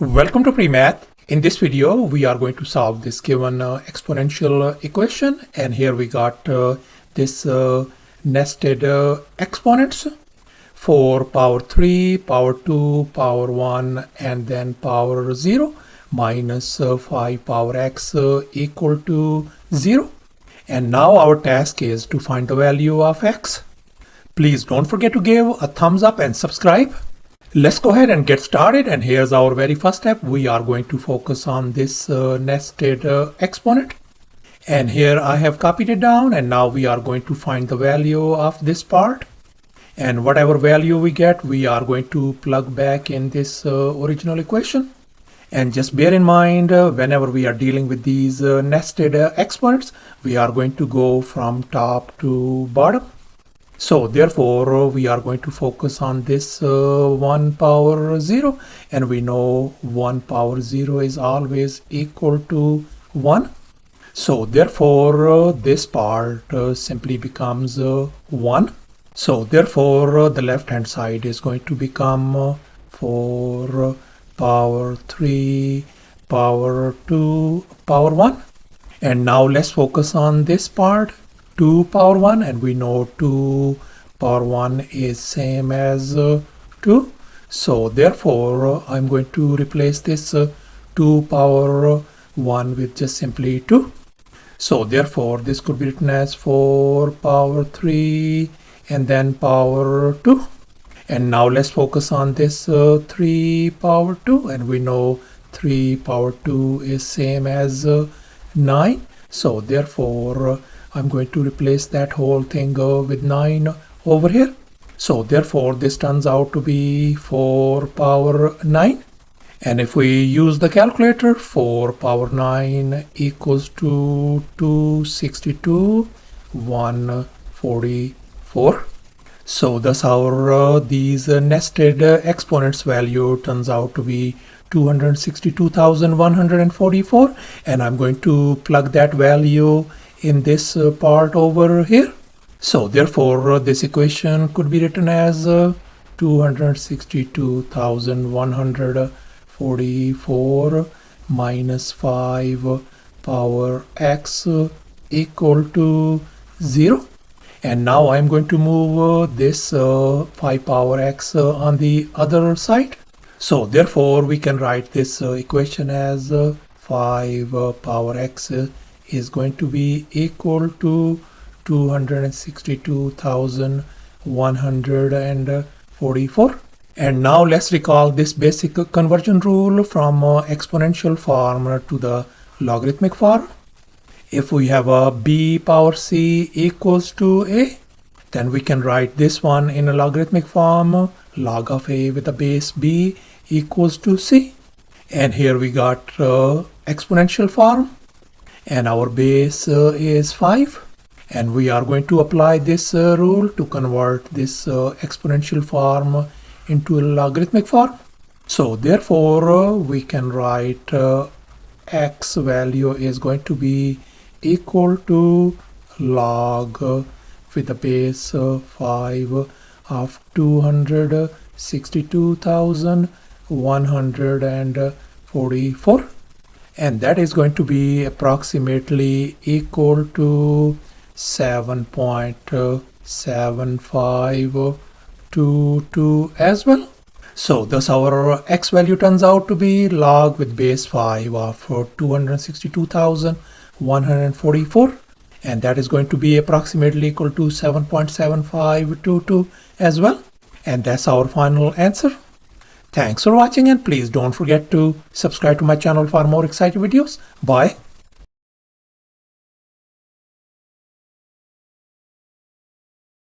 Welcome to PreMath. In this video, we are going to solve this given exponential equation, and here we got this nested exponents: 4 power 3, power 2, power 1, and then power 0 minus 5 power x equal to 0. And now our task is to find the value of x. Please don't forget to give a thumbs up and subscribe. Let's go ahead and get started, and here's our very first step. We are going to focus on this nested exponent, and here I have copied it down, and now we are going to find the value of this part, and whatever value we get we are going to plug back in this original equation. And just bear in mind, whenever we are dealing with these nested exponents, we are going to go from top to bottom. So therefore, we are going to focus on this 1 power 0, and we know 1 power 0 is always equal to 1. So therefore, this part simply becomes 1. So therefore, the left hand side is going to become 4 power 3 power 2 power 1. And now let's focus on this part, 2 power 1, and we know 2 power 1 is same as 2. So therefore I'm going to replace this 2 power 1 with just simply 2. So therefore this could be written as 4 power 3 and then power 2. And now let's focus on this 3 power 2, and we know 3 power 2 is same as 9. So therefore I'm going to replace that whole thing with 9 over here. So therefore this turns out to be 4 power 9. And if we use the calculator, 4 power 9 equals to 262, 144. So thus our these nested exponents value turns out to be 262,144, and I'm going to plug that value in this part over here. So therefore this equation could be written as 262,144 minus 5 power x equal to 0. And now I'm going to move this 5 power x on the other side. So therefore we can write this equation as 5 power x is going to be equal to 262,144. And now let's recall this basic conversion rule from exponential form to the logarithmic form. If we have a b power c equals to a, then we can write this one in a logarithmic form, log of a with a base b equals to c. And here we got exponential form, and our base is 5, and we are going to apply this rule to convert this exponential form into a logarithmic form. So therefore we can write x value is going to be equal to log with the base 5 of 262,144, and that is going to be approximately equal to 7.7522 as well. So thus our x value turns out to be log with base 5 of 262,144, and that is going to be approximately equal to 7.7522 as well. And that's our final answer. Thanks for watching, and please don't forget to subscribe to my channel for more exciting videos. Bye.